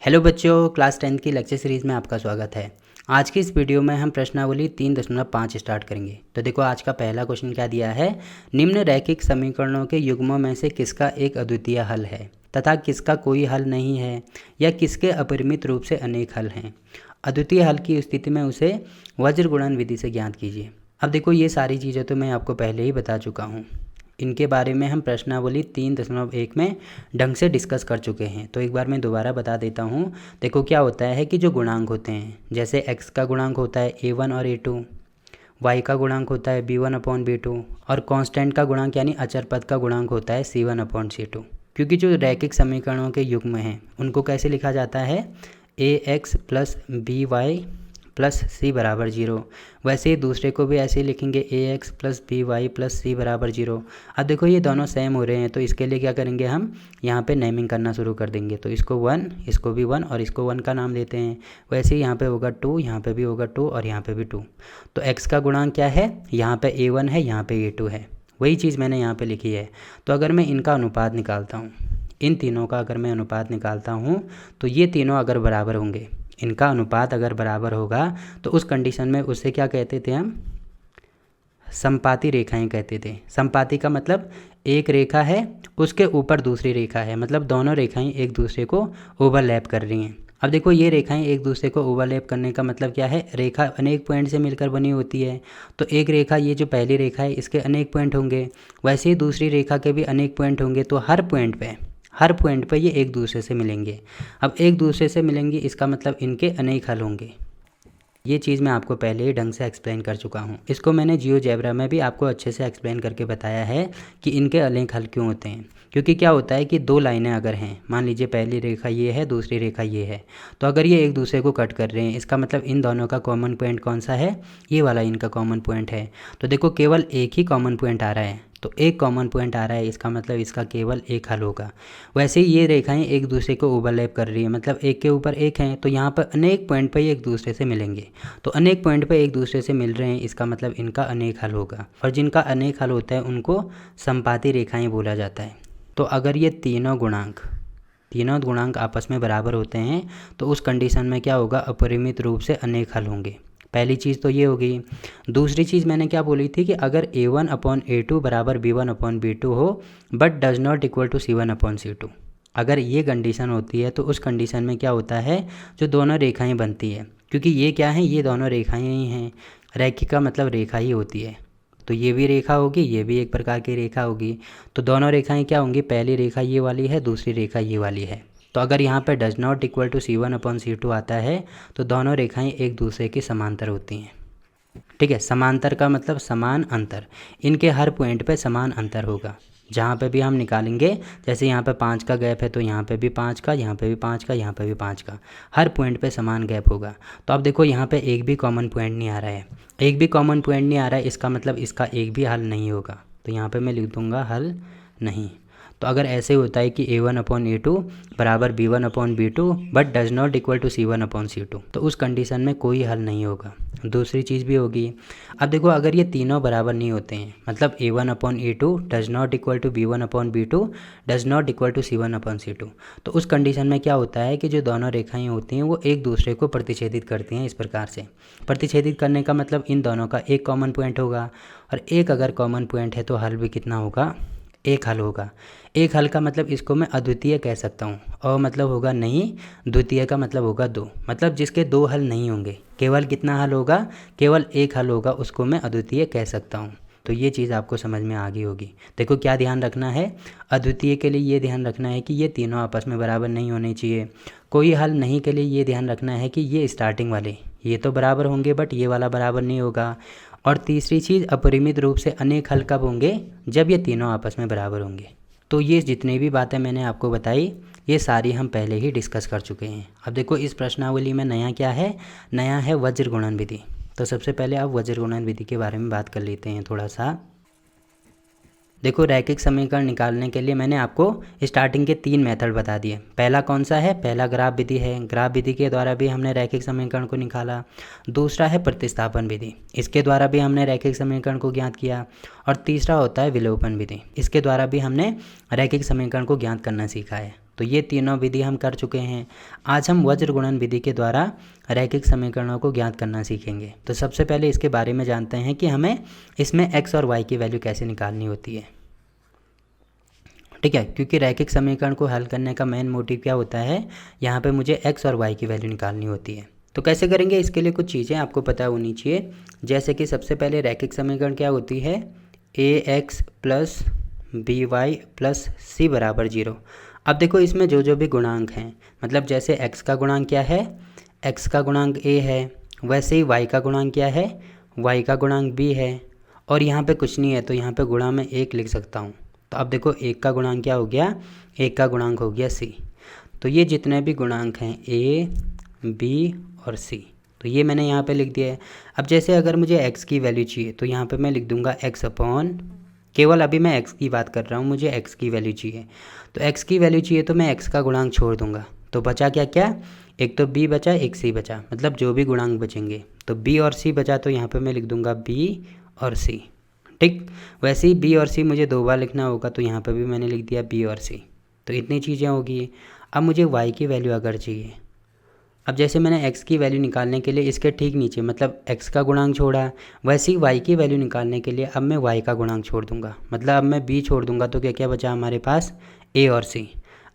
Hello बच्चों, class 10 की lecture series में आपका स्वागत है। आज की इस वीडियो में हम प्रश्नावली 3.5 स्टार्ट करेंगे। तो देखो आज का पहला क्वेश्चन क्या दिया है, निम्न रैखिक समीकरणों के युग्मों में से किसका एक अद्वितीय हल है तथा किसका कोई हल नहीं है या किसके अपरिमित रूप से अनेक हल हैं। अद्वितीय हल की स्थिति में उसे वज्र गुणन विधि से ज्ञात कीजिए। अब देखो ये सारी चीज़ें तो मैं आपको पहले ही बता चुका हूँ, इनके बारे में हम प्रश्नावली 3.1 में ढंग से डिस्कस कर चुके हैं। तो एक बार मैं दोबारा बता देता हूँ। देखो क्या होता है कि जो गुणांक होते हैं, जैसे x का गुणांक होता है a1 और a2, y का गुणांक होता है b1/b2 और कांस्टेंट का गुणांक यानी अचर पद का गुणांक होता है c1/c2। क्योंकि जो रैखिक समीकरणों के युग्म हैं उनको कैसे लिखा जाता है, ax plus by plus C बराबर 0। वैसे ही दूसरे को भी ऐसे ही लिखेंगे ax plus B Y plus C बराबर 0। अब देखो ये दोनों सेम हो रहे हैं, तो इसके लिए क्या करेंगे, हम यहाँ पे नेमिंग करना शुरू कर देंगे। तो इसको 1, इसको भी 1 और इसको 1 का नाम देते हैं। वैसे ही यहाँ पे होगा 2, यहाँ पे भी होगा 2 और यहाँ पे भी 2। तो x का गुणांक क्या है, यहाँ पे a1 है, यहाँ पे a2 है। वही चीज़ मैंने यहाँ पर लिखी है। तो अगर मैं इनका अनुपात निकालता हूँ, इन तीनों का अगर मैं अनुपात निकालता हूँ, तो ये तीनों अगर बराबर होंगे, इनका अनुपात अगर बराबर होगा तो उस कंडीशन में उससे क्या कहते थे हम, समपाती रेखाएं कहते थे। समपाती का मतलब एक रेखा है उसके ऊपर दूसरी रेखा है, मतलब दोनों रेखाएं एक दूसरे को ओवरलैप कर रही हैं। अब देखो ये रेखाएं एक दूसरे को ओवरलैप करने का मतलब क्या है, रेखा अनेक पॉइंट से मिलकर बनी होती है। तो एक रेखा, ये जो पहली रेखा है, इसके अनेक पॉइंट होंगे, वैसे ही दूसरी रेखा के भी अनेक पॉइंट होंगे। तो हर पॉइंट पे ये एक दूसरे से मिलेंगे। अब एक दूसरे से मिलेंगे इसका मतलब इनके अनेक हल होंगे। ये चीज़ मैं आपको पहले ही ढंग से एक्सप्लेन कर चुका हूँ। इसको मैंने जियोजेब्रा में भी आपको अच्छे से एक्सप्लेन करके बताया है कि इनके अनेक हल क्यों होते हैं। क्योंकि क्या होता है कि दो लाइनें अगर हैं, मान लीजिए पहली रेखा ये है, दूसरी रेखा ये है, तो अगर ये एक दूसरे को कट कर रहे हैं, इसका मतलब इन दोनों का कॉमन पॉइंट कौन सा है, ये वाला इनका कॉमन पॉइंट है। तो देखो केवल एक ही कॉमन पॉइंट आ रहा है, तो एक कॉमन पॉइंट आ रहा है, इसका मतलब इसका केवल एक हल होगा। वैसे ही ये रेखाएं एक दूसरे को ओवरलैप कर रही है, मतलब एक के ऊपर एक हैं, तो यहाँ पर अनेक पॉइंट पर एक दूसरे से मिलेंगे। तो अनेक पॉइंट पर एक दूसरे से मिल रहे हैं, इसका मतलब इनका अनेक हल होगा। और जिनका अनेक हल होता है उनको समपाती रेखाएं बोला जाता है। तो अगर ये तीनों गुणांक आपस में बराबर होते हैं तो उस कंडीशन में क्या होगा, अपरिमित रूप से अनेक हल होंगे। पहली चीज़ तो ये होगी। दूसरी चीज़ मैंने क्या बोली थी कि अगर a1/a2 बराबर b1/b2 हो but does not equal to c1/c2, अगर ये कंडीशन होती है तो उस कंडीशन में क्या होता है, जो दोनों रेखाएं बनती है, क्योंकि ये क्या हैं, ये दोनों रेखाएं ही हैं। रैखिका मतलब रेखा ही होती है, तो ये भी रेखा होगी, ये भी एक प्रकार की रेखा होगी। तो दोनों रेखाएं क्या होंगी, पहली रेखा ये वाली है, दूसरी रेखा ये वाली है। तो अगर यहाँ पर does not equal to c1/c2 आता है तो दोनों रेखाएं एक दूसरे की समांतर होती हैं। ठीक है, समांतर का मतलब समान अंतर, इनके हर पॉइंट पे समान अंतर होगा। जहाँ पे भी हम निकालेंगे, जैसे यहाँ पे 5 का गैप है तो यहाँ पे भी 5 का, यहाँ पे भी 5 का, यहाँ पे भी 5 का, हर पॉइंट पे समान गैप होगा। तो अब देखो यहाँ पे एक भी कॉमन पॉइंट नहीं आ रहा है, एक भी कॉमन पॉइंट नहीं आ रहा है, इसका मतलब इसका एक भी हल नहीं होगा। तो यहाँ पे मैं लिख दूँगा हल नहीं। तो अगर ऐसे होता है कि a1/a2 बराबर b1/b2 but does not equal to c1/c2, तो उस कंडीशन में कोई हल नहीं होगा। दूसरी चीज़ भी होगी। अब देखो अगर ये तीनों बराबर नहीं होते हैं, मतलब a1/a2 does not equal to b1/b2 does not equal to c1/c2, तो उस कंडीशन में क्या होता है कि जो दोनों रेखाएं होती हैं वो एक दूसरे को प्रतिच्छेदित करती हैं। इस प्रकार से प्रतिच्छेदित करने का मतलब इन दोनों का एक कॉमन पॉइंट होगा, और एक अगर कॉमन पॉइंट है तो हल भी कितना होगा, एक हल होगा। एक हल का मतलब इसको मैं अद्वितीय कह सकता हूँ, और मतलब होगा नहीं, द्वितीय का मतलब होगा दो, मतलब जिसके दो हल नहीं होंगे, केवल कितना हल होगा, केवल एक हल होगा, उसको मैं अद्वितीय कह सकता हूँ। तो ये चीज़ आपको समझ में आ गई होगी। देखो क्या ध्यान रखना है, अद्वितीय के लिए ये ध्यान रखना है कि ये तीनों आपस में बराबर नहीं होने चाहिए। कोई हल नहीं के लिए ये ध्यान रखना है कि ये स्टार्टिंग वाले ये तो बराबर होंगे बट ये वाला बराबर नहीं होगा। और तीसरी चीज़, अपरिमित रूप से अनेक हल कब होंगे, जब ये तीनों आपस में बराबर होंगे। तो ये जितनी भी बातें मैंने आपको बताई ये सारी हम पहले ही डिस्कस कर चुके हैं। अब देखो इस प्रश्नावली में नया क्या है, नया है वज्र गुणन विधि। तो सबसे पहले आप वज्र गुणन विधि के बारे में बात कर लेते हैं थोड़ा सा। देखो रैखिक समीकरण निकालने के लिए मैंने आपको स्टार्टिंग के 3 मेथड बता दिए। पहला कौन सा है, पहला ग्राफ विधि है, ग्राफ विधि के द्वारा भी हमने रैखिक समीकरण को निकाला। दूसरा है प्रतिस्थापन विधि, इसके द्वारा भी हमने रैखिक समीकरण को ज्ञात किया। और तीसरा होता है विलोपन विधि, इसके द्वारा भी हमने रैखिक समीकरण को ज्ञात करना सीखा है। तो ये तीनों विधि हम कर चुके हैं। आज हम वज्र गुणन विधि के द्वारा रैखिक समीकरणों को ज्ञात करना सीखेंगे। तो सबसे पहले इसके बारे में जानते हैं कि हमें इसमें x और y की वैल्यू कैसे निकालनी होती है। ठीक है, क्योंकि रैखिक समीकरण को हल करने का मेन मोटिव क्या होता है, यहाँ पे मुझे x और y की वैल्यू निकालनी होती है। तो कैसे करेंगे, इसके लिए कुछ चीज़ें आपको पता होनी चाहिए। जैसे कि सबसे पहले रैखिक समीकरण क्या होती है, ax plus by plus c बराबर 0। अब देखो इसमें जो जो भी गुणांक हैं, मतलब जैसे x का गुणांक क्या है, x का गुणांक a है, वैसे ही y का गुणांक क्या है, y का गुणांक b है, और यहाँ पे कुछ नहीं है तो यहाँ पे गुणा में 1 लिख सकता हूँ। तो अब देखो 1 का गुणांक क्या हो गया, 1 का गुणांक हो गया c। तो ये जितने भी गुणांक हैं a, b और c, तो ये मैंने यहाँ पे लिख दिया है। अब जैसे अगर मुझे x की वैल्यू चाहिए तो यहाँ पे मैं लिख दूंगा x अपॉन, केवल अभी मैं x की बात कर रहा हूँ, मुझे x की वैल्यू चाहिए। तो x की वैल्यू चाहिए तो मैं x का गुणांक छोड़ दूंगा, तो बचा क्या क्या, एक तो b बचा, एक c बचा, मतलब जो भी गुणांक बचेंगे। तो b और c बचा तो यहाँ पे मैं लिख दूंगा b और c। ठीक, वैसे ही b और c मुझे 2 बार लिखना होगा, तो यहाँ पे भी मैंने लिख दिया b और c। तो इतनी चीज़ें होगी। अब मुझे y की वैल्यू अगर चाहिए, अब जैसे मैंने x की वैल्यू निकालने के लिए इसके ठीक नीचे मतलब x का गुणांक छोड़ा, वैसे ही y की वैल्यू निकालने के लिए अब मैं y का गुणांक छोड़ दूंगा, मतलब अब मैं b छोड़ दूंगा। तो क्या क्या बचा हमारे पास, a और c।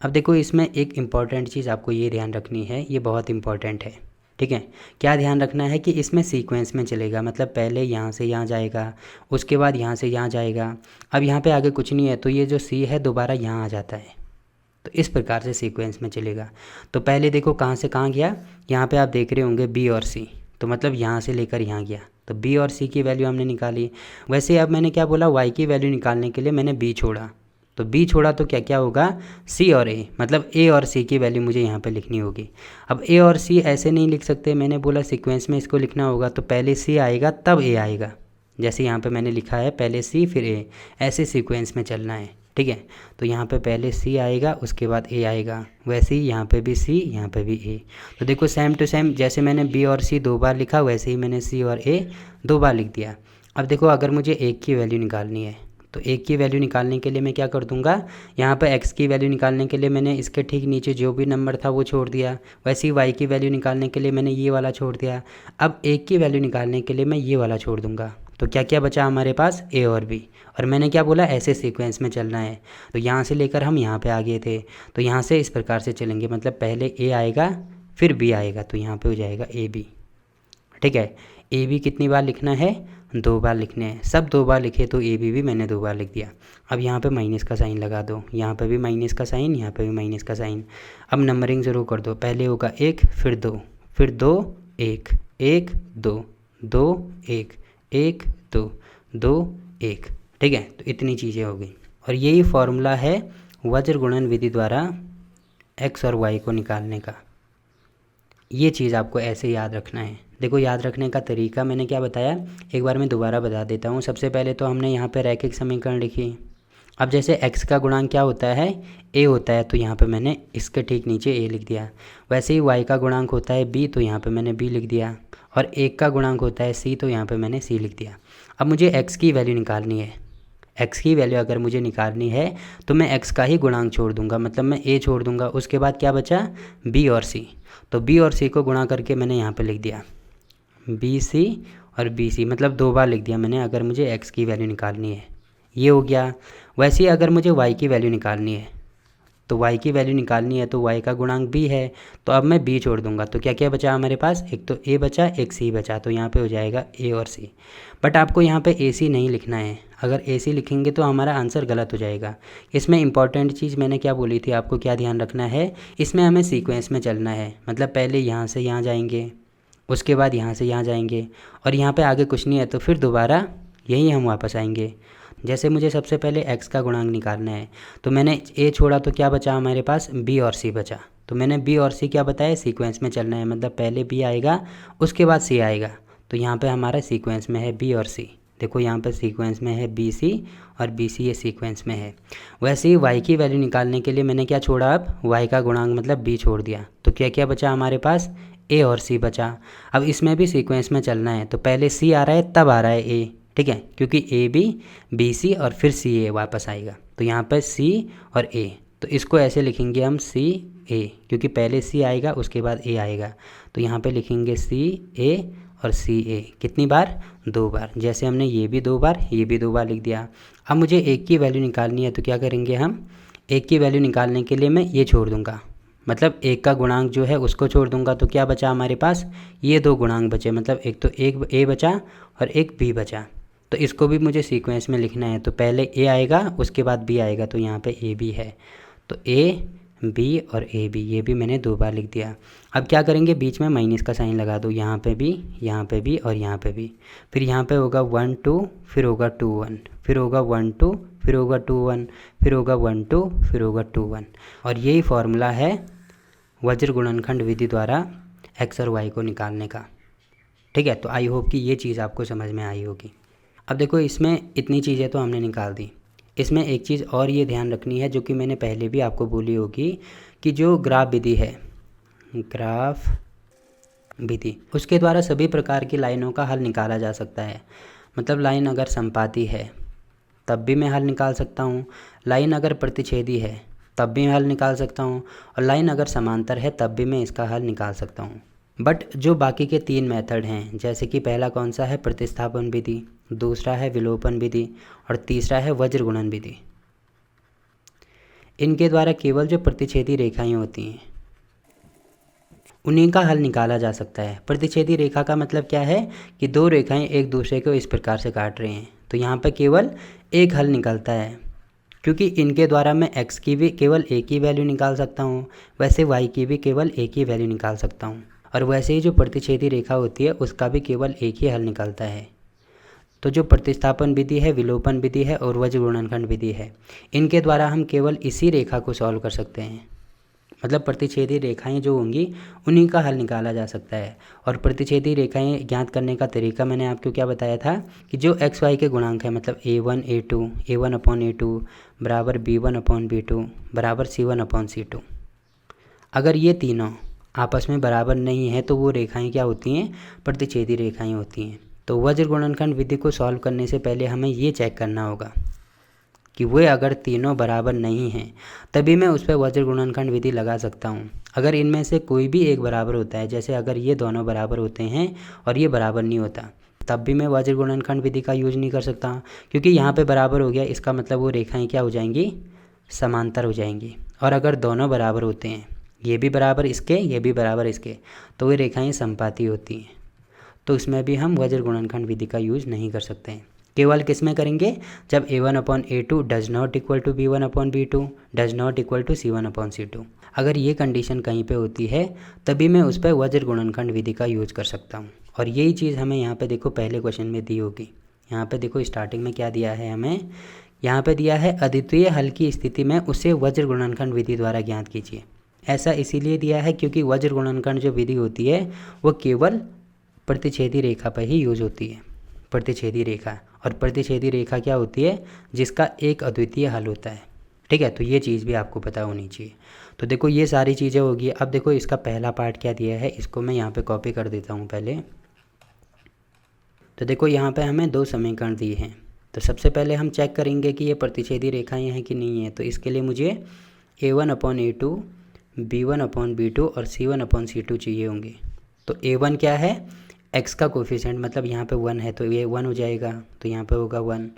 अब देखो इसमें एक इम्पॉर्टेंट चीज़ आपको ये ध्यान रखनी है, ये बहुत इंपॉर्टेंट है। ठीक है, क्या ध्यान रखना है कि इसमें सीक्वेंस में चलेगा, मतलब पहले यहाँ से यहाँ जाएगा, उसके बाद यहाँ से यहाँ जाएगा। अब यहाँ पे आगे कुछ नहीं है तो ये जो c है दोबारा यहाँ आ जाता है, तो इस प्रकार से सीक्वेंस में चलेगा। तो पहले देखो कहाँ से कहाँ गया, यहाँ पे आप देख रहे होंगे b और c, तो मतलब यहाँ से लेकर यहाँ गया, तो b और c की वैल्यू हमने निकाली। वैसे अब मैंने क्या बोला, y की वैल्यू निकालने के लिए मैंने b छोड़ा, तो b छोड़ा तो क्या क्या होगा, c और a, मतलब a और c की वैल्यू मुझे यहाँ पे लिखनी होगी। अब a और c ऐसे नहीं लिख सकते, मैंने बोला सीक्वेंस में इसको लिखना होगा, तो पहले c आएगा तब a आएगा। जैसे यहाँ पे मैंने लिखा है पहले c फिर a, ऐसे सीक्वेंस में चलना है। ठीक है, तो यहाँ पे पहले c आएगा उसके बाद a आएगा, वैसे ही यहाँ पे भी c, यहाँ पे भी a। तो देखो सेम टू सेम, जैसे मैंने b और c 2 बार लिखा वैसे ही मैंने c और a 2 बार लिख दिया। अब देखो अगर मुझे 1 की वैल्यू निकालनी है, तो 1 की वैल्यू निकालने के लिए मैं क्या कर दूंगा, यहाँ पे x की वैल्यू निकालने के लिए मैंने इसके ठीक नीचे जो भी नंबर था वो छोड़ दिया, वैसे ही y की वैल्यू निकालने के लिए मैंने ये वाला छोड़ दिया। अब 1 की वैल्यू निकालने के लिए मैं ये वाला छोड़ दूंगा, तो क्या क्या बचा हमारे पास, a और b। और मैंने क्या बोला, ऐसे सीक्वेंस में चलना है, तो यहाँ से लेकर हम यहाँ पे आ गए थे, तो यहाँ से इस प्रकार से चलेंगे, मतलब पहले a आएगा फिर b आएगा, तो यहाँ पे हो जाएगा ए बी। ठीक है, ए बी कितनी बार लिखना है, 2 बार लिखने हैं, सब 2 बार लिखे तो ए बी भी मैंने 2 बार लिख दिया। अब यहाँ पे माइनस का साइन लगा दो, यहाँ पे भी माइनस का साइन, यहाँ पे भी माइनस का साइन। अब नंबरिंग ज़रूर कर दो, पहले होगा 1 फिर 2 फिर 2 1 1 2 2 1 1 2 2 1। ठीक है, तो इतनी चीज़ें हो गई, और यही फॉर्मूला है वज्र गुणन विधि द्वारा x और y को निकालने का। ये चीज़ आपको ऐसे याद रखना है। देखो याद रखने का तरीका मैंने क्या बताया, एक बार मैं दोबारा बता देता हूँ। सबसे पहले तो हमने यहाँ पे रैखिक समीकरण लिखी। अब जैसे x का गुणांक क्या होता है, a होता है, तो यहाँ पे मैंने इसके ठीक नीचे a लिख दिया। वैसे ही y का गुणांक होता है b, तो यहाँ पे मैंने b लिख दिया, और 1 का गुणांक होता है c, तो यहाँ पे मैंने c लिख दिया। अब मुझे x की वैल्यू निकालनी है, x की वैल्यू अगर मुझे निकालनी है तो मैं x का ही गुणांक छोड़ दूंगा, मतलब मैं a छोड़ दूंगा, उसके बाद क्या बचा, b और c। तो b और c को गुणा करके मैंने यहाँ पे लिख दिया bc और bc, मतलब 2 बार लिख दिया मैंने, अगर मुझे x की वैल्यू निकालनी है। ये हो गया। वैसे ही अगर मुझे y की वैल्यू निकालनी है, तो y की वैल्यू निकालनी है तो y का गुणांक b है, तो अब मैं b छोड़ दूंगा, तो क्या क्या बचा हमारे पास, एक तो a बचा, एक c बचा, तो यहाँ पे हो जाएगा a और c। बट आपको यहाँ पे ac नहीं लिखना है, अगर ac लिखेंगे तो हमारा आंसर गलत हो जाएगा। इसमें इंपॉर्टेंट चीज़ मैंने क्या बोली थी, आपको क्या ध्यान रखना है, इसमें हमें सीक्वेंस में चलना है, मतलब पहले यहाँ से यहाँ जाएंगे, उसके बाद यहाँ से यहाँ जाएंगे, और यहाँ पे आगे कुछ नहीं है तो फिर दोबारा यहीं हम वापस आएंगे। जैसे मुझे सबसे पहले x का गुणांक निकालना है, तो मैंने a छोड़ा तो क्या बचा हमारे पास, b और c बचा, तो मैंने b और c क्या बताया, सीक्वेंस में चलना है, मतलब पहले b आएगा उसके बाद c आएगा, तो यहाँ पे हमारा सीक्वेंस में है b और c। देखो यहाँ पे सीक्वेंस में है bc और bc, ये सीक्वेंस में है। वैसे ही y की वैल्यू निकालने के लिए मैंने क्या छोड़ा, अब y का गुणांक मतलब b छोड़ दिया, तो क्या क्या बचा हमारे पास, a और c बचा। अब इसमें भी सीक्वेंस में चलना है, तो पहले c आ रहा है तब आ रहा है a, ठीक है, क्योंकि ए बी बी सी और फिर सी ए वापस आएगा, तो यहाँ पर सी और ए, तो तो इसको ऐसे लिखेंगे हम सी ए, क्योंकि पहले सी आएगा उसके बाद ए आएगा। तो यहाँ पे लिखेंगे सी ए और सी ए कितनी बार, 2 बार। जैसे हमने ये भी 2 बार, ये भी 2 बार लिख दिया। अब मुझे एक की वैल्यू निकालनी है, तो क्या करेंगे हम, एक की वैल्यू निकालने के लिए मैं ये छोड़ दूंगा, मतलब एक का गुणांक जो है उसको छोड़ दूंगा। तो क्या बचा हमारे पास, ये 2 गुणांक बचे, मतलब एक तो एक ए बचा और एक बी बचा। तो इसको भी मुझे सीक्वेंस में लिखना है, तो पहले ए आएगा उसके बाद बी आएगा। तो यहाँ पे ए बी है, तो ए बी और ए बी, ये भी मैंने 2 बार लिख दिया। अब क्या करेंगे, बीच में माइनस का साइन लगा दो, यहाँ पे भी, यहाँ पे भी और यहाँ पे भी। फिर यहाँ पे होगा 1 2, फिर होगा 2 1, फिर होगा 1 2, फिर होगा 2 1, फिर होगा 1 2, फिर होगा 2 1। और यही फॉर्मूला है वज्र गुणनखंड विधि द्वारा एक्स और वाई को निकालने का। ठीक है, तो आई होप कि ये चीज़ आपको समझ में आई होगी। अब देखो इसमें इतनी चीज़ें तो हमने निकाल दी। इसमें एक चीज़ और ये ध्यान रखनी है, जो कि मैंने पहले भी आपको बोली होगी, कि जो ग्राफ विधि है, ग्राफ विधि, उसके द्वारा सभी प्रकार की लाइनों का हल निकाला जा सकता है। मतलब लाइन अगर समपाती है तब भी मैं हल निकाल सकता हूँ, लाइन अगर प्रतिच्छेदी है तब भी मैं हल निकाल सकता हूँ, और लाइन अगर समांतर है तब भी मैं इसका हल निकाल सकता हूँ। बट जो बाकी के 3 मेथड हैं, जैसे कि पहला कौन सा है, प्रतिस्थापन विधि, दूसरा है विलोपन विधि और तीसरा है वज्र गुणन विधि, इनके द्वारा केवल जो प्रतिच्छेदी रेखाएं होती हैं उन्हीं का हल निकाला जा सकता है। प्रतिच्छेदी रेखा का मतलब क्या है, कि 2 रेखाएं एक दूसरे को इस प्रकार से काट रही हैं, तो यहाँ पर केवल एक हल निकलता है, क्योंकि इनके द्वारा मैं x की भी केवल एक ही वैल्यू निकाल सकता हूँ, वैसे y की भी केवल एक ही वैल्यू निकाल सकता हूँ, और वैसे ही जो प्रतिच्छेदी रेखा होती है उसका भी केवल एक ही हल निकलता है। तो जो प्रतिस्थापन विधि है, विलोपन विधि है और वज्र गुणनखंड विधि है, इनके द्वारा हम केवल इसी रेखा को सॉल्व कर सकते हैं। मतलब प्रतिच्छेदी रेखाएं जो होंगी उन्हीं का हल निकाला जा सकता है। और प्रतिच्छेदी रेखाएं ज्ञात करने का तरीका मैंने आपको क्या बताया था, कि जो एक्स वाई के गुणांक है, मतलब a1 बराबर b1/b2 बराबर c1/c2, अगर ये तीनों आपस में बराबर नहीं है तो वो रेखाएं क्या होती हैं, प्रतिच्छेदी रेखाएं होती हैं। तो वज्र गुणनखंड विधि को सॉल्व करने से पहले हमें ये चेक करना होगा कि वे अगर तीनों बराबर नहीं हैं तभी मैं उस पर वज्र गुणनखंड विधि लगा सकता हूँ। अगर इनमें से कोई भी एक बराबर होता है, जैसे अगर ये दोनों बराबर होते हैं और ये बराबर नहीं होता, तब भी मैं वज्र गुणनखंड विधि का यूज नहीं कर सकता, क्योंकि यहाँ पे बराबर हो गया, इसका मतलब वो रेखाएं क्या हो जाएंगी, समांतर हो जाएंगी। और अगर दोनों बराबर होते हैं, ये भी बराबर इसके, ये भी बराबर इसके, तो वे रेखाएँ समपाती होती हैं। तो इसमें भी हम वज्र गुणनखंड विधि का यूज नहीं कर सकते हैं। केवल किस में करेंगे, जब a1/a2 does not equal to b1/b2 does not equal to c1/c2, अगर ये कंडीशन कहीं पे होती है तभी मैं उस पर वज्र गुणनखंड विधि का यूज कर सकता हूँ। और यही चीज़ हमें यहाँ पे देखो पहले क्वेश्चन में दी होगी। यहाँ पे देखो स्टार्टिंग में क्या दिया है हमें, यहाँ पे दिया है अद्वितीय हल की स्थिति में उसे वज्र गुणनखंड विधि द्वारा ज्ञात कीजिए। ऐसा इसीलिए दिया है क्योंकि वज्र गुणनखंड जो विधि होती है वो केवल प्रतिच्छेदी रेखा पर ही यूज होती है, प्रतिच्छेदी रेखा। और प्रतिच्छेदी रेखा क्या होती है, जिसका एक अद्वितीय हल होता है। ठीक है, तो ये चीज़ भी आपको पता होनी चाहिए। तो देखो ये सारी चीज़ें होगी। अब देखो इसका पहला पार्ट क्या दिया है, इसको मैं यहाँ पे कॉपी कर देता हूँ पहले। तो देखो यहाँ पे हमें 2 समीकरण दिए हैं, तो सबसे पहले हम चेक करेंगे कि ये प्रतिच्छेदी रेखाएँ हैं कि नहीं है। तो इसके लिए मुझे a1/a2 b1/b2 और c1/c2 चाहिए होंगे। तो a1 क्या है, x का कोफिशिएंट, मतलब यहाँ पे 1 है तो ये 1 हो जाएगा, तो यहाँ पे होगा 1।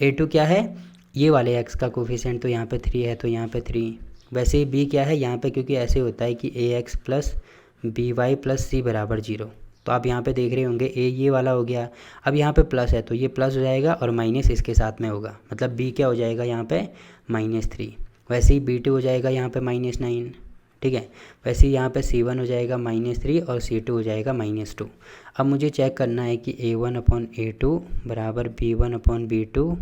a2 क्या है, ये वाले x का कोफिशिएंट, तो यहाँ पे 3 है तो यहाँ पे 3। वैसे ही b क्या है, यहाँ पे क्योंकि ऐसे होता है कि ax plus by plus c बराबर 0, तो आप यहाँ पे देख रहे होंगे a ये वाला हो गया। अब यहाँ पे प्लस है तो ये प्लस हो जाएगा और माइनस इसके साथ में होगा, मतलब b क्या हो जाएगा यहाँ पे -3। वैसे ही b2 हो जाएगा यहाँ पे -9। ठीक है, वैसे ही यहाँ पे c1 हो जाएगा -3 और c2 हो जाएगा -2। अब मुझे चेक करना है कि a1/a2 बराबर b1/b2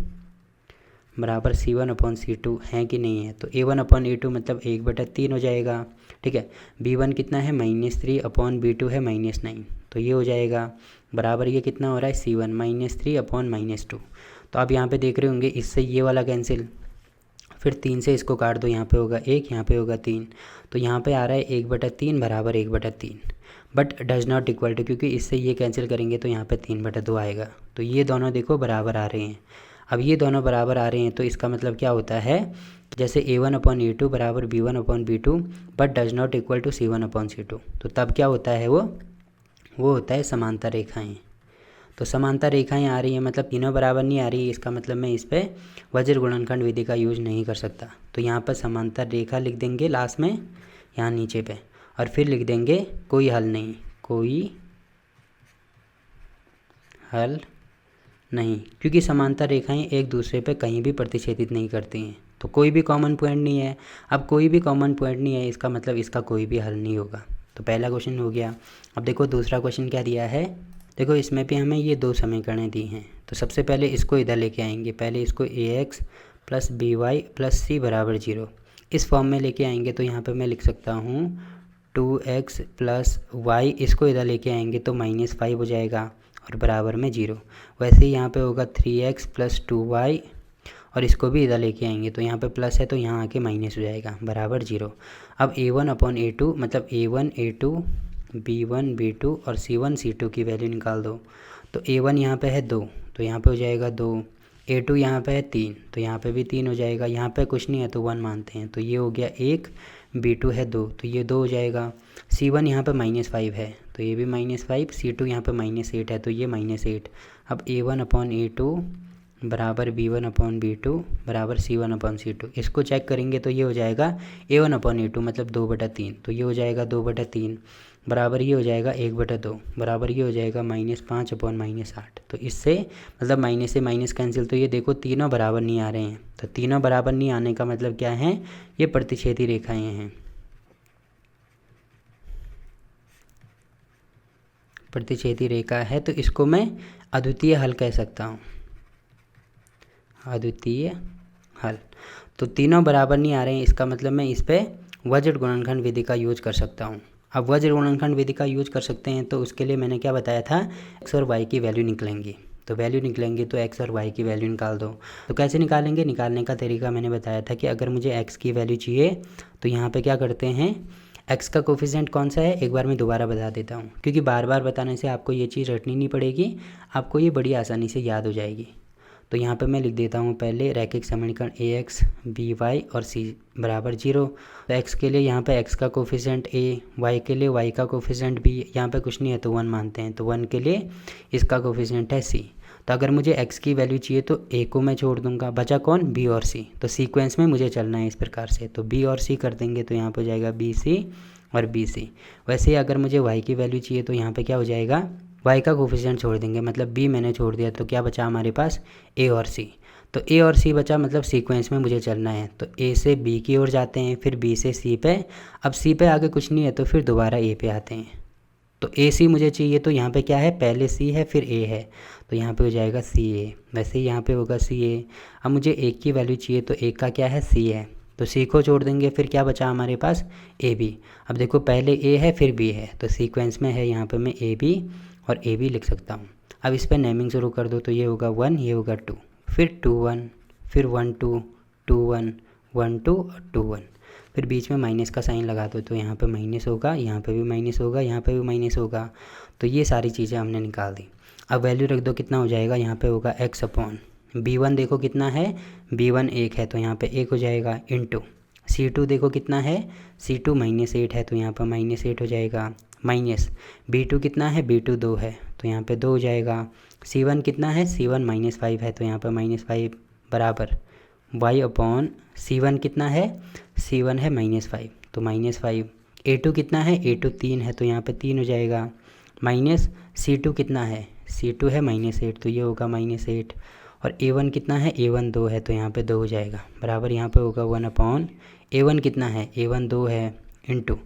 बराबर c1/c2 है कि नहीं है। तो a1/a2 मतलब 1/3 हो जाएगा। ठीक है, b1 कितना है, -3/b2 है -9, तो ये हो जाएगा बराबर, ये कितना हो रहा है c1 -3/-2। तो आप यहाँ पे देख रहे होंगे इससे ये वाला कैंसिल, फिर 3 से इसको काट दो, यहाँ पे होगा 1, यहाँ पे होगा 3, तो यहाँ पे आ रहा है 1/3 बराबर 1/3। But does not equal to, क्योंकि इससे ये कैंसिल करेंगे तो यहाँ पे 3/2 आएगा, तो ये दोनों देखो बराबर आ रहे हैं। अब ये दोनों बराबर आ रहे हैं तो इसका मतलब क्या होता है, जैसे A1/A2 बराबर B1/B2 but does not equal to C1/C2, तो तब क्या होता है वो होता है समांतर रेखाएं। तो समांतर रेखाएं आ रही हैं मतलब तीनों बराबर नहीं आ रही, इसका मतलब मैं इस पर वज्र गुणनखंड विधि का यूज नहीं कर सकता। तो यहाँ पर समांतर रेखा लिख देंगे लास्ट में यहाँ नीचे पे, और फिर लिख देंगे कोई हल नहीं, कोई हल नहीं, क्योंकि समांतर रेखाएं एक दूसरे पे कहीं भी प्रतिच्छेदित नहीं करती हैं, तो कोई भी कॉमन पॉइंट नहीं है। अब कोई भी कॉमन पॉइंट नहीं है इसका मतलब इसका कोई भी हल नहीं होगा। तो पहला क्वेश्चन हो गया। अब देखो दूसरा क्वेश्चन क्या दिया है, देखो इसमें भी हमें ये दो समीकरणें दी हैं। तो सबसे पहले इसको इधर लेके आएंगे, पहले इसको ax + by + c = 0 इस फॉर्म में लेके आएंगे। तो यहाँ पे मैं लिख सकता हूँ 2x + y, इसको इधर लेके आएंगे तो -5 हो जाएगा और बराबर में 0। वैसे ही यहाँ पे होगा 3x + 2y, और इसको भी इधर लेके आएंगे तो यहाँ पे प्लस है तो यहाँ आके माइनस हो जाएगा बराबर 0। अब A1/A2 मतलब A1 A2 B1 B2 और C1 C2 की वैल्यू निकाल दो। तो A1 यहाँ पे है 2 तो यहाँ पे हो जाएगा 2, A2 यहाँ पे है 3 तो यहाँ पे भी 3 हो जाएगा, यहाँ पे कुछ नहीं है तो 1 मानते हैं तो ये हो गया 1, B2 है 2 तो ये 2 हो जाएगा। C1 यहाँ पे -5 है तो ये भी -5, C2 यहाँ पे -8 है तो ये -8। अब A1/A2 बराबर B1/B2 बराबर C1/C2, इसको चेक करेंगे तो ये हो जाएगा A1/A2 मतलब 2/3, तो ये हो जाएगा 2/3 बराबर ये हो जाएगा 1/2 बराबर ये हो जाएगा -5/-8। तो इससे मतलब माइनस से माइनस कैंसिल, तो ये देखो तीनों बराबर नहीं आ रहे हैं। तो तीनों बराबर नहीं आने का मतलब क्या है, ये प्रतिच्छेदी रेखाएं हैं, प्रतिच्छेदी रेखा है। तो इसको मैं अद्वितीय हल कह सकता हूँ, अद्वितीय हल। तो तीनों बराबर नहीं आ रहे हैं इसका मतलब मैं इस पर वज्र गुणनखंड विधि का यूज कर सकता हूँ। अब वज्र गुणनखंड विधि का यूज कर सकते हैं तो उसके लिए मैंने क्या बताया था, x और y की वैल्यू निकलेंगी। तो वैल्यू निकलेंगी तो x और y की वैल्यू निकाल दो। तो कैसे निकालेंगे, निकालने का तरीका मैंने बताया था कि अगर मुझे x की वैल्यू चाहिए तो यहाँ पे क्या करते हैं, x का कोफिशिएंट कौन सा है एक बार मैं दोबारा बता देता हूँ, क्योंकि बार बार बताने से आपको ये चीज़ रटनी नहीं पड़ेगी, आपको ये बड़ी आसानी से याद हो जाएगी। तो यहाँ पे मैं लिख देता हूँ पहले रैखिक समीकरण ax by और c = 0। तो x के लिए यहाँ पे x का कोफिशिएंट a, y के लिए y का कोफिशिएंट b, यहाँ पे कुछ नहीं है तो 1 मानते हैं तो 1 के लिए इसका कोफिशिएंट है c। तो अगर मुझे x की वैल्यू चाहिए तो a को मैं छोड़ दूंगा, बचा कौन, b और c। तो सीक्वेंस में मुझे चलना है इस प्रकार से, तो b और c कर देंगे तो यहाँ पर हो जाएगा bc और bc। वैसे ही अगर मुझे y की वैल्यू चाहिए तो यहाँ पर क्या हो जाएगा, y का कोफिशिएंट छोड़ देंगे, मतलब b मैंने छोड़ दिया तो क्या बचा हमारे पास a और c। तो a और c बचा, मतलब सीक्वेंस में मुझे चलना है तो a से b की ओर जाते हैं, फिर b से c पे, अब c पे आगे कुछ नहीं है तो फिर दोबारा a पे आते हैं। तो a c मुझे चाहिए तो यहाँ पे क्या है, पहले c है फिर a है तो यहाँ पे हो जाएगा c a, वैसे ही यहाँ पे होगा c a। अब मुझे a की वैल्यू चाहिए तो a का क्या है, c है, तो c को छोड़ देंगे, फिर क्या बचा हमारे पास a b। अब देखो पहले a है फिर b है तो सीक्वेंस में है, यहाँ पे मैं a b और ए भी लिख सकता हूँ। अब इस पर नेमिंग शुरू कर दो तो ये होगा 1, ये होगा 2, फिर 2 1, फिर 1 2, 2 1, 1 2 और 2 1, फिर बीच में माइनस का साइन लगा दो तो यहाँ पे माइनस होगा, यहाँ पे भी माइनस होगा, यहाँ पे भी माइनस होगा। तो ये सारी चीज़ें हमने निकाल दी। अब वैल्यू रख दो, कितना हो जाएगा, यहाँ पे होगा x/b1 देखो कितना है, b1 1 है तो यहाँ पे 1 हो जाएगा, इंटू c2 देखो कितना है, c2 -8 है तो यहाँ पर -8 हो जाएगा, माइनस b2 कितना है, b2 2 है तो यहाँ पे 2 हो जाएगा, c1 कितना है, c1 -5 है तो यहाँ पे -5 बराबर y/c1 कितना है, c1 है -5 तो -5। a2 कितना है, a2 3 है तो यहाँ पे 3 हो जाएगा, माइनस c2 कितना है, c2 है -8 तो ये होगा -8, और a1 कितना है, a1 2 है तो यहाँ पे 2 हो जाएगा, बराबर यहाँ पे होगा 1/a1 कितना है, a1 2 है, इंटू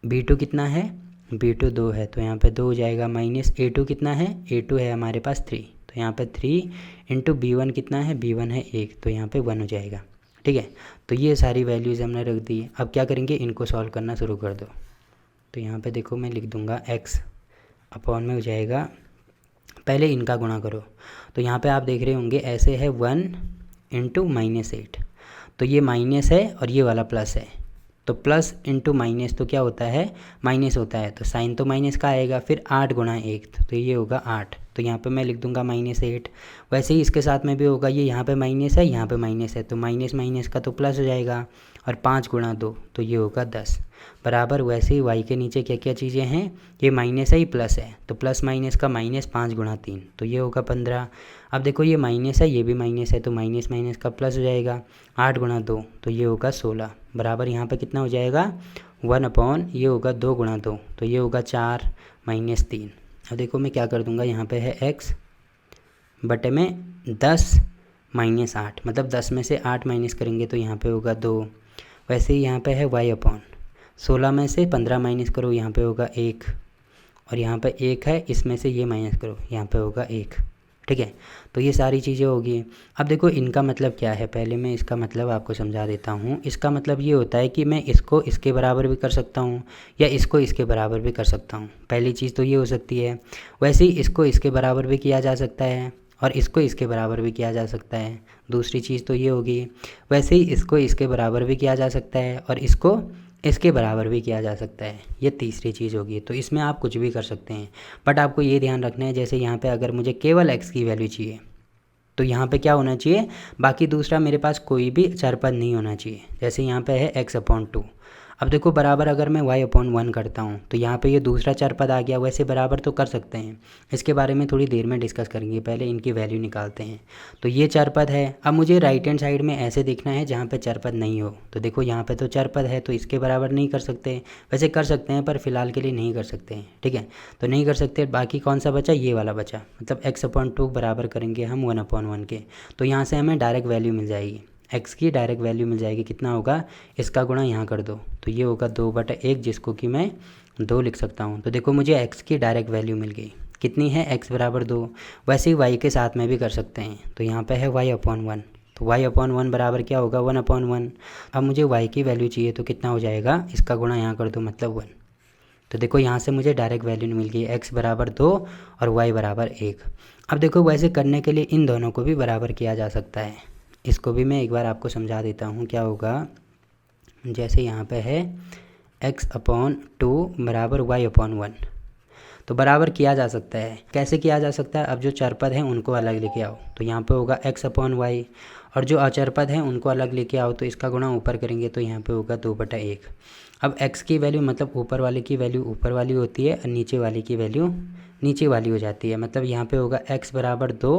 b2 कितना है, b2 2 है तो यहाँ पे 2 हो जाएगा, माइनस a2 कितना है, a2 है हमारे पास 3 तो यहाँ पे 3 इंटू b1 कितना है, b1 है 1 तो यहाँ पे 1 हो जाएगा। ठीक है, तो ये सारी वैल्यूज़ हमने रख दी। अब क्या करेंगे, इनको सॉल्व करना शुरू कर दो। तो यहाँ पे देखो मैं लिख दूँगा x/में हो जाएगा, पहले इनका गुणा करो। तो यहाँ पे आप देख रहे होंगे ऐसे है 1 इंटू -8, तो ये माइनस है और ये वाला प्लस है तो प्लस इंटू माइनस तो क्या होता है, माइनस होता है, तो साइन तो माइनस का आएगा। फिर 8 गुणा 1 तो ये होगा 8, तो यहाँ पे मैं लिख दूंगा -8। वैसे ही इसके साथ में भी होगा, ये यहाँ पे माइनस है, यहाँ पे माइनस है, तो माइनस माइनस का तो प्लस हो जाएगा। और 5 गुणा 2 तो ये होगा 10 बराबर। वैसे ही y के नीचे क्या क्या चीज़ें हैं, ये माइनस है, ये प्लस है, तो प्लस माइनस का माइनस 5 गुणा 3 तो ये होगा 15। अब देखो ये माइनस है, ये भी माइनस है, तो माइनस माइनस का प्लस हो जाएगा। 8 गुणा 2 तो ये होगा 16 बराबर। यहाँ पे कितना हो जाएगा, 1 ये होगा 2 गुणा 2 तो ये होगा 4 माइनस 3। अब देखो मैं क्या कर दूंगा, यहाँ पे है x बटे में 10 माइनस 8, मतलब 10 में से 8 माइनस करेंगे तो यहाँ पे होगा 2। वैसे ही यहाँ पे है y 16 में से 15 माइनस करो, यहाँ पे होगा 1, और यहाँ पे 1 है, इसमें से ये माइनस करो, यहाँ पे होगा 1। ठीक है, तो ये सारी चीज़ें होगी। अब देखो इनका मतलब क्या है, पहले मैं इसका मतलब आपको समझा देता हूँ। इसका मतलब ये होता है कि मैं इसको इसके बराबर भी कर सकता हूँ या इसको इसके बराबर भी कर सकता हूँ। पहली चीज़ तो ये हो सकती है। वैसे ही इसको इसके बराबर भी किया जा सकता है और इसको इसके बराबर भी किया जा सकता है। दूसरी चीज़ तो ये होगी, वैसे ही इसको इसके बराबर भी किया जा सकता है और इसको इसके बराबर भी किया जा सकता है। ये तीसरी चीज़ होगी। तो इसमें आप कुछ भी कर सकते हैं, बट आपको ये ध्यान रखना है, जैसे यहाँ पे अगर मुझे केवल x की वैल्यू चाहिए तो यहाँ पे क्या होना चाहिए, बाकी दूसरा मेरे पास कोई भी चरपद नहीं होना चाहिए। जैसे यहाँ पे है x/2। अब देखो बराबर अगर मैं y/1 करता हूँ तो यहाँ पे ये दूसरा चरपद आ गया। वैसे बराबर तो कर सकते हैं, इसके बारे में थोड़ी देर में डिस्कस करेंगे, पहले इनकी वैल्यू निकालते हैं। तो ये चरपद है। अब मुझे राइट हैंड साइड में ऐसे देखना है जहाँ पे चरपद नहीं हो। तो देखो यहाँ पे तो चरपद है, तो इसके बराबर नहीं कर सकते। वैसे कर सकते हैं पर फिलहाल के लिए नहीं कर सकते हैं। ठीक है, तो नहीं कर सकते। बाकी कौन सा बचा, ये वाला बचा, मतलब x/2 बराबर करेंगे हम 1/1 के। तो यहाँ से हमें डायरेक्ट वैल्यू मिल जाएगी, x की डायरेक्ट वैल्यू मिल जाएगी। कितना होगा, इसका गुणा यहाँ कर दो तो ये होगा 2/1, जिसको कि मैं 2 लिख सकता हूँ। तो देखो मुझे x की डायरेक्ट वैल्यू मिल गई। कितनी है, x बराबर 2। वैसे ही y के साथ में भी कर सकते हैं। तो यहाँ पे है y/1, तो y/1 बराबर क्या होगा, 1/1। अब मुझे y की वैल्यू चाहिए तो कितना हो जाएगा, इसका गुणा यहाँ कर दो, मतलब 1। तो देखो यहाँ से मुझे डायरेक्ट वैल्यू मिल गई, x बराबर 2 और y बराबर 1। अब देखो वैसे करने के लिए इन दोनों को भी बराबर किया जा सकता है। इसको भी मैं एक बार आपको समझा देता हूँ क्या होगा। जैसे यहाँ पे है x/2 बराबर y/1, तो बराबर किया जा सकता है। कैसे किया जा सकता है, अब जो चरपद हैं उनको अलग लेके आओ, तो यहाँ पे होगा x/y, और जो अचरपद हैं उनको अलग लेके आओ, तो इसका गुणा ऊपर करेंगे तो यहाँ पे होगा 2/1। अब x की वैल्यू, मतलब ऊपर वाले की वैल्यू ऊपर वाली होती है और नीचे वाली की वैल्यू नीचे वाली हो जाती है। मतलब यहाँ पे होगा x बराबर 2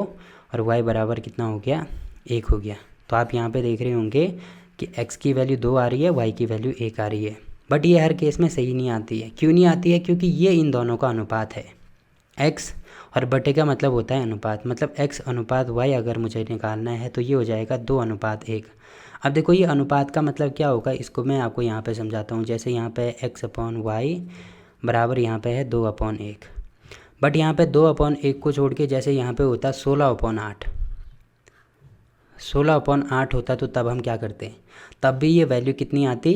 और y बराबर कितना हो गया, 1 हो गया। तो आप यहाँ पे देख रहे होंगे कि x की वैल्यू 2 आ रही है, y की वैल्यू 1 आ रही है। बट ये हर केस में सही नहीं आती है। क्यों नहीं आती है, क्योंकि ये इन दोनों का अनुपात है। x और बटे का मतलब होता है अनुपात, मतलब x अनुपात y अगर मुझे निकालना है तो ये हो जाएगा 2:1। अब देखो ये अनुपात का मतलब क्या होगा, इसको मैं आपको यहाँ पे समझाता हूँ। जैसे यहाँ पे x/y बराबर यहाँ पे है 2/1, बट यहाँ पे 2/1 को छोड़ के जैसे यहाँ पे होता 16/8, 16/8 होता तो तब हम क्या करते, तब भी ये वैल्यू कितनी आती,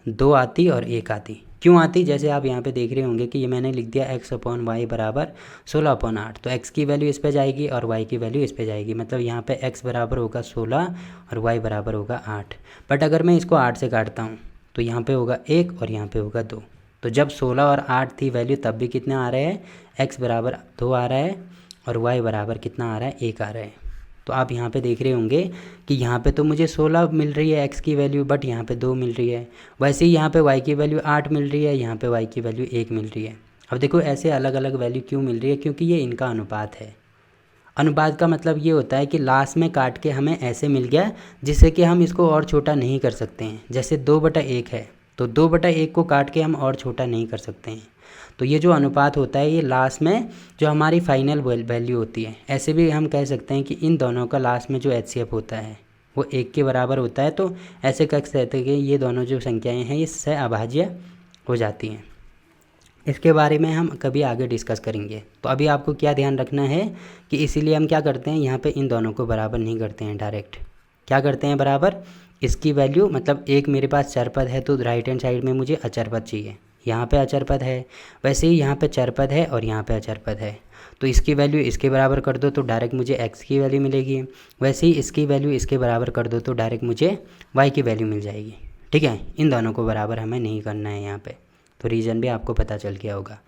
2 आती और 1 आती। क्यों आती, जैसे आप यहाँ पे देख रहे होंगे कि ये मैंने लिख दिया x/y बराबर 16/8, तो x की वैल्यू इस पे जाएगी और y की वैल्यू इस पे जाएगी। मतलब यहाँ पे x बराबर होगा 16 और y बराबर होगा 8। बट अगर मैं इसको 8 से काटता हूँ तो यहाँ पे होगा 1 और यहाँ पे होगा 2। तो जब 16 और 8 थी वैल्यू, तब भी कितना आ रहा है, x बराबर 2 आ रहा है और y बराबर कितना आ रहा है, 1 आ रहा है। तो आप यहाँ पे देख रहे होंगे कि यहाँ पे तो मुझे 16 मिल रही है x की वैल्यू, बट यहाँ पे 2 मिल रही है। वैसे ही यहाँ पे y की वैल्यू 8 मिल रही है, यहाँ पे y की वैल्यू 1 मिल रही है। अब देखो ऐसे अलग अलग वैल्यू क्यों मिल रही है, क्योंकि ये इनका अनुपात है। अनुपात का मतलब ये होता है कि लास्ट में काट के हमें ऐसे मिल गया जिससे कि हम इसको और छोटा नहीं कर सकते हैं। जैसे 2/1 है तो 2/1 को काट के हम और छोटा नहीं कर सकते हैं। तो ये जो अनुपात होता है ये लास्ट में जो हमारी फाइनल वैल्यू होती है। ऐसे भी हम कह सकते हैं कि इन दोनों का लास्ट में जो HCF होता है वो 1 के बराबर होता है। तो ऐसे कह सकते हैं कि ये दोनों जो संख्याएं हैं ये सहअभाज्य हो जाती हैं। इसके बारे में हम कभी आगे डिस्कस करेंगे। तो अभी आपको क्या ध्यान रखना है कि इसीलिए हम क्या करते हैं, यहाँ पे इन दोनों को बराबर नहीं करते हैं, डायरेक्ट क्या करते हैं बराबर। इसकी वैल्यू मतलब एक मेरे पास चरपद है तो राइट हैंड साइड में मुझे अचरपद चाहिए, यहाँ पे अचरपद है। वैसे ही यहाँ पे चरपद है और यहाँ पे अचरपद है, तो इसकी वैल्यू इसके बराबर कर दो तो डायरेक्ट मुझे x की वैल्यू मिलेगी। वैसे ही इसकी वैल्यू इसके बराबर कर दो तो डायरेक्ट मुझे y की वैल्यू मिल जाएगी। ठीक है, इन दोनों को बराबर हमें नहीं करना है यहाँ पे, तो रीज़न भी आपको पता चल गया होगा।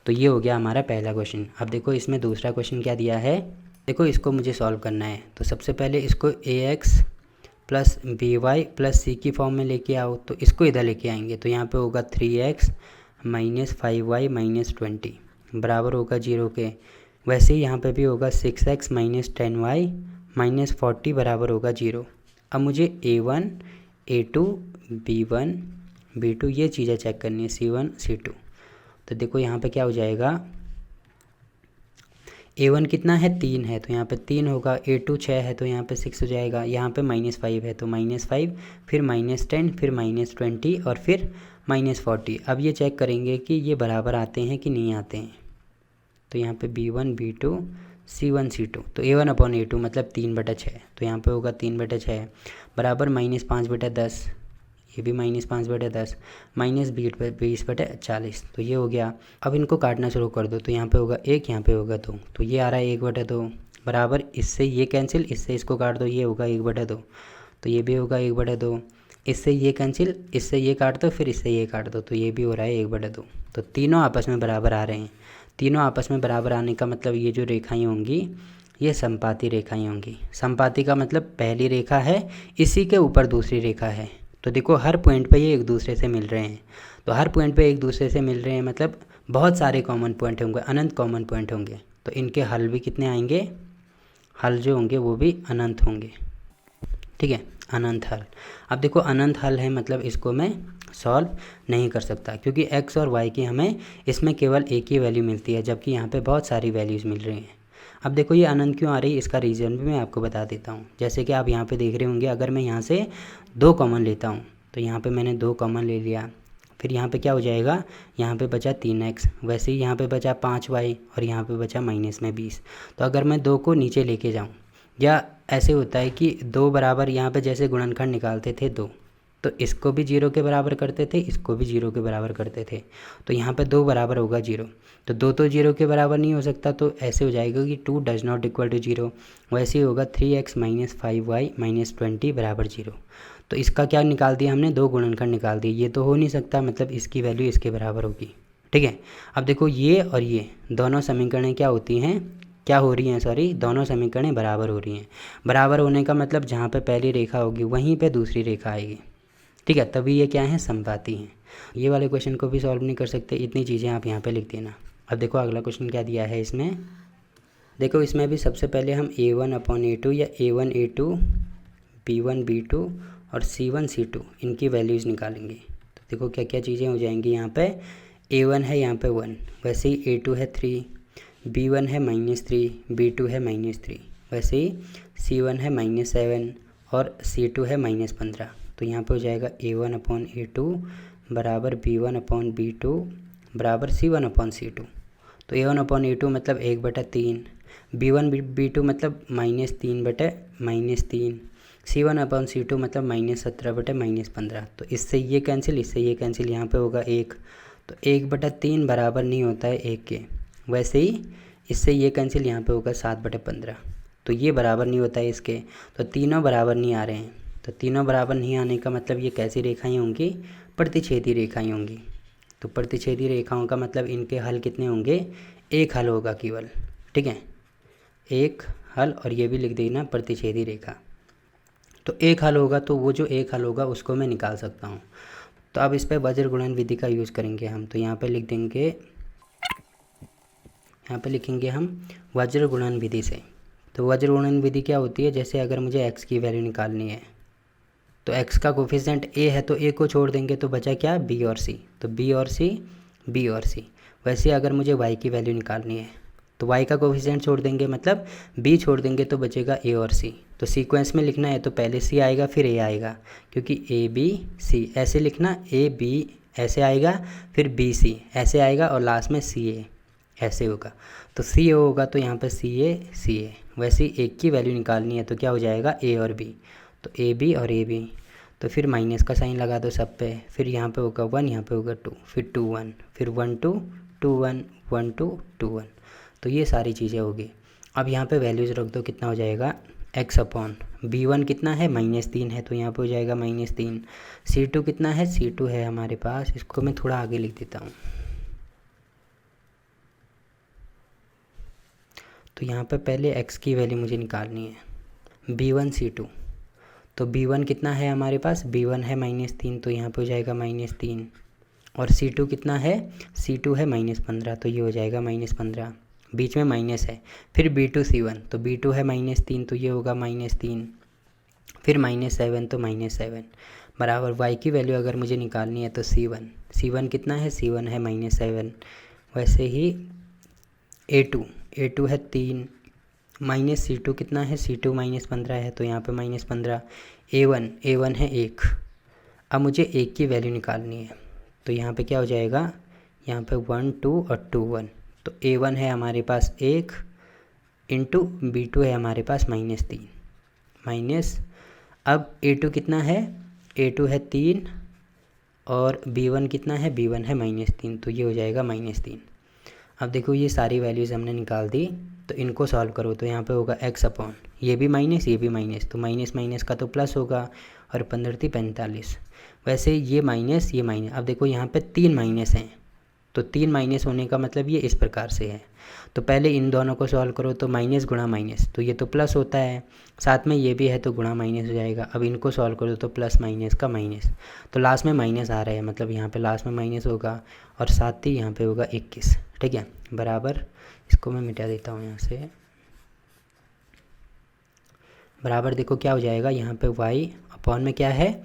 तो ये हो गया हमारा पहला क्वेश्चन। अब देखो इसमें दूसरा क्वेश्चन क्या दिया है, देखो इसको मुझे सॉल्व करना है। तो सबसे पहले इसको ax plus B Y plus C की फॉर्म में लेके आओ, तो इसको इधर लेके आएंगे तो यहाँ पे होगा 3x माइनस 5y माइनस 20 बराबर होगा 0 के। वैसे ही यहाँ पे भी होगा 6x माइनस 10y माइनस 40 बराबर होगा 0। अब मुझे a1 a2 b1 b2 ये चीज़ें चेक करनी है, c1 c2। तो देखो यहाँ पे क्या हो जाएगा, a1 कितना है 3 है तो यहाँ पे 3 होगा, a2 6 है तो यहाँ पे 6 हो जाएगा, यहाँ पे -5 है तो -5, फिर -10, फिर -20 और फिर -40। अब ये चेक करेंगे कि ये बराबर आते हैं कि नहीं आते हैं। तो यहाँ पे b1 b2 c1 c2, तो a1/a2 मतलब 3/6, तो यहाँ पे होगा 3/6 बराबर -5/10, ये भी -5/10 माइनस 20/40, तो ये हो गया। अब इनको काटना शुरू कर दो, तो यहाँ पे होगा 1, यहाँ पे होगा 2, तो ये आ रहा है 1/2 बराबर, इससे ये कैंसिल, इससे इसको काट दो, ये होगा 1/2, तो ये भी होगा 1/2, इससे ये कैंसिल, इससे ये काट दो, फिर इससे ये काट दो, तो ये भी हो रहा है 1/2। तो तीनों आपस में बराबर आ रहे हैं। तीनों आपस में बराबर आने का मतलब ये जो रेखाएँ होंगी ये समपाती रेखाएँ होंगी। समपाती का मतलब पहली रेखा है, इसी के ऊपर दूसरी रेखा है। तो देखो हर पॉइंट पे ये एक दूसरे से मिल रहे हैं, तो हर पॉइंट पे एक दूसरे से मिल रहे हैं मतलब बहुत सारे कॉमन पॉइंट होंगे, अनंत कॉमन पॉइंट होंगे, तो इनके हल भी कितने आएंगे, हल जो होंगे वो भी अनंत होंगे। ठीक है, अनंत हल। अब देखो अनंत हल है मतलब इसको मैं सॉल्व नहीं कर सकता, क्योंकि x और y की हमें इसमें केवल एक ही वैल्यू मिलती है, जबकि यहाँ पे बहुत सारी वैल्यूज़ मिल रही हैं। अब देखो ये अनंत क्यों आ रही है, इसका रीज़न भी मैं आपको बता देता हूँ। जैसे कि आप यहाँ पे देख रहे होंगे, अगर मैं यहाँ से 2 कॉमन लेता हूँ, तो यहाँ पे मैंने 2 कॉमन ले लिया, फिर यहाँ पे क्या हो जाएगा, यहाँ पे बचा 3x, वैसे ही यहाँ पे बचा 5y और यहाँ पे बचा -20। तो अगर मैं 2 को नीचे लेके जाऊँ, या ऐसे होता है कि 2 बराबर, यहाँ पे जैसे गुणनखंड निकालते थे 2, तो इसको भी 0 के बराबर करते थे, इसको भी 0 के बराबर करते थे, तो यहाँ पे 2 बराबर होगा 0, तो 2 तो 0 के बराबर नहीं हो सकता, तो ऐसे हो जाएगा कि 2 डज नॉट इक्वल टू 0। वैसे ही होगा 3x माइनस 5y माइनस 20 बराबर 0। तो इसका क्या निकाल दिया हमने, 2 गुणनखंड निकाल दिए, ये तो हो नहीं सकता, मतलब इसकी वैल्यू इसके बराबर होगी। ठीक है, अब देखो ये और ये दोनों समीकरणें क्या होती हैं, क्या हो रही हैं, सॉरी, दोनों समीकरणें बराबर हो रही हैं। बराबर होने का मतलब जहाँ पे पहली रेखा होगी वहीं पे दूसरी रेखा आएगी। ठीक है, तभी ये क्या है, समपाती हैं। ये वाले क्वेश्चन को भी सॉल्व नहीं कर सकते, इतनी चीज़ें आप यहाँ पे लिख देना। अब देखो अगला क्वेश्चन क्या दिया है इसमें, देखो इसमें भी सबसे पहले हम a1/a2 या a1 a2 b1 b2 और c1 c2 इनकी वैल्यूज़ निकालेंगे। तो देखो क्या क्या चीज़ें हो जाएंगी, यहाँ पे a1 है यहाँ पे 1, वैसे ही a2 है 3, b1 है -3, b2 है -3, वैसे ही c1 है -7 और c2 है -15। तो यहाँ पे हो जाएगा a1/a2 बराबर b1/b2 बराबर c1/c2। तो a1/a2 मतलब 1/3, b1/b2 मतलब -3/-3, c1/c2 मतलब -17/-15। तो इससे ये कैंसिल, इससे ये कैंसिल, यहाँ पे होगा 1, तो 1/3 बराबर नहीं होता है 1 के। वैसे ही इससे ये कैंसिल, यहाँ पे होगा 7/15, तो ये बराबर नहीं होता है इसके, तो तीनों बराबर नहीं आ रहे हैं। तो तीनों बराबर नहीं आने का मतलब ये कैसी रेखाएं होंगी, प्रतिच्छेदी रेखाएं होंगी। तो प्रतिच्छेदी रेखाओं का मतलब इनके हल कितने होंगे, एक हल होगा केवल। ठीक है, एक हल, और ये भी लिख देना प्रतिच्छेदी रेखा। तो एक हल होगा, तो वो जो एक हल होगा उसको मैं निकाल सकता हूँ। तो अब इस पर वज्र गुणन विधि का यूज़ करेंगे हम। तो यहाँ पे लिख देंगे, यहाँ पे लिखेंगे हम वज्र गुणन विधि से। तो वज्र गुणन विधि क्या होती है, जैसे अगर मुझे x की वैल्यू निकालनी है, तो x का कोफिशिएंट a है, तो a को छोड़ देंगे तो बचा क्या, b और c, तो b और c, b और c। वैसे अगर मुझे y की वैल्यू निकालनी है, तो y का कोफिशिएंट छोड़ देंगे, मतलब b छोड़ देंगे तो बचेगा a और c। तो सीक्वेंस में लिखना है तो पहले c आएगा फिर a आएगा, क्योंकि a b c ऐसे लिखना, a b ऐसे आएगा, फिर b c ऐसे आएगा, और लास्ट में c a ऐसे होगा। तो c a होगा, तो यहाँ पे c a। वैसे ही एक की वैल्यू निकालनी है तो क्या हो जाएगा, a और b, तो ए बी और ए बी, तो फिर माइनस का साइन लगा दो सब पे, फिर यहाँ पे होगा 1, यहाँ पे होगा 2, फिर 2 1, फिर 1 2 2 1 1 2 2 1। तो ये सारी चीज़ें होगी। अब यहाँ पे वैल्यूज़ रख दो, कितना हो जाएगा, एक्स अपॉन B1 कितना है -3 है, तो यहाँ पे हो जाएगा -3। C2 कितना है, C2 है हमारे पास, इसको मैं थोड़ा आगे लिख देता हूँ। तो यहाँ पे पहले x की वैल्यू मुझे निकालनी है, B1 C2। तो B1 कितना है हमारे पास, B1 है -3, तो यहाँ पे हो जाएगा -3। और C2 कितना है, C2 है -15, तो ये हो जाएगा -15, बीच में माइनस है। फिर B2 C1, तो B2 है -3, तो ये होगा -3। फिर -7, तो -7 बराबर y की वैल्यू अगर मुझे निकालनी है तो C1 कितना है, C1 है -7। वैसे ही A2 है 3, माइनस C2 कितना है, C2 -15 है, तो यहाँ पे -15। A1 है 1। अब मुझे 1 की वैल्यू निकालनी है, तो यहाँ पे क्या हो जाएगा, यहाँ पे 1 2 और 2 1। तो A1 है हमारे पास 1 इंटू B2 है हमारे पास -3 माइनस। अब A2 कितना है, A2 है 3 और B1 कितना है, B1 है -3, तो ये हो जाएगा -3। अब देखो ये सारी वैल्यूज़ हमने निकाल दी, तो इनको सॉल्व करो तो यहाँ पे होगा x अपॉन, ये भी माइनस ये भी माइनस, तो माइनस माइनस का तो प्लस होगा, और 15 × 45। वैसे ये माइनस ये माइनस, अब देखो यहाँ पे 3 माइनस हैं, तो 3 माइनस होने का मतलब ये इस प्रकार से है। तो पहले इन दोनों को सॉल्व करो, तो माइनस गुणा माइनस, तो ये तो प्लस होता है, साथ में ये भी है तो गुणा माइनस हो जाएगा। अब इनको सॉल्व करो तो प्लस माइनस का माइनस, तो लास्ट में माइनस आ रहा है, मतलब यहाँ पे लास्ट में माइनस होगा, और साथ ही यहाँ पे होगा 21। ठीक है, बराबर, इसको मैं मिटा देता हूँ यहाँ से। बराबर देखो क्या हो जाएगा, यहाँ पे y अपॉन में क्या है,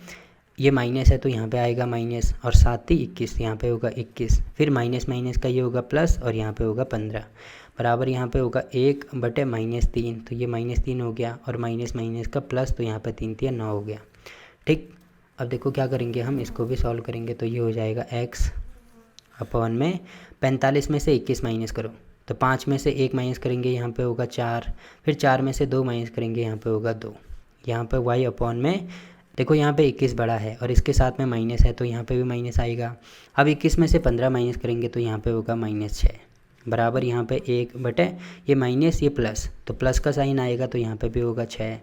ये माइनस है तो यहाँ पे आएगा माइनस, और साथ ही 21, यहाँ पे होगा 21। फिर माइनस माइनस का ये होगा प्लस, और यहाँ पे होगा 15। बराबर यहाँ पे होगा 1/-3, तो ये -3 हो गया, और माइनस माइनस का प्लस, तो यहाँ पे 3 × 3 = 9 हो गया। ठीक, अब देखो क्या करेंगे हम, इसको भी सॉल्व करेंगे, तो ये हो जाएगा x अपॉन में 45 में से 21 माइनस करो, तो 5 में से 1 माइनस करेंगे, यहाँ पे होगा 4। फिर 4 में से 2 माइनस करेंगे, यहाँ पे होगा 2। यहाँ पे y अपॉन में देखो यहाँ पे 21 बड़ा है और इसके साथ में माइनस है, तो यहाँ पे भी माइनस आएगा। अब 21 में से 15 माइनस करेंगे, तो यहाँ पे होगा -6। बराबर यहाँ पे 1 ये माइनस ये प्लस, तो प्लस का साइन आएगा, तो यहाँ पे भी होगा 6।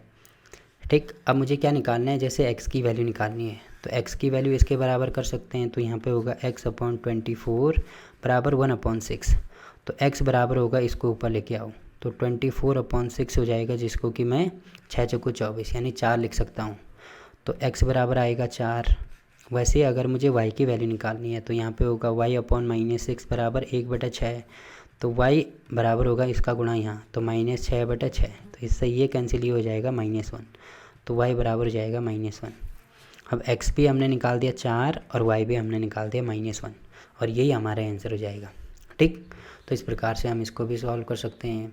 ठीक, अब मुझे क्या निकालना है, जैसे x की वैल्यू निकालनी है, तो x की वैल्यू इसके बराबर कर सकते हैं, तो यहाँ पे होगा x अपॉन 24 बराबर 1/6। तो x बराबर होगा, इसको ऊपर लेके आओ, तो 24/6 हो जाएगा, जिसको कि मैं 6 × 24 यानी 4 लिख सकता हूँ। तो x बराबर आएगा 4। वैसे अगर मुझे y की वैल्यू निकालनी है, तो यहाँ पे होगा y अपॉन -6 बराबर 1/6। तो y बराबर होगा इसका गुणा यहाँ, तो -6/6, तो इससे ये कैंसिल ही हो जाएगा -1, तो y बराबर हो जाएगा -1। अब x भी हमने निकाल दिया 4 और y भी हमने निकाल दिया -1, और यही हमारा आंसर हो जाएगा। ठीक, तो इस प्रकार से हम इसको भी सॉल्व कर सकते हैं।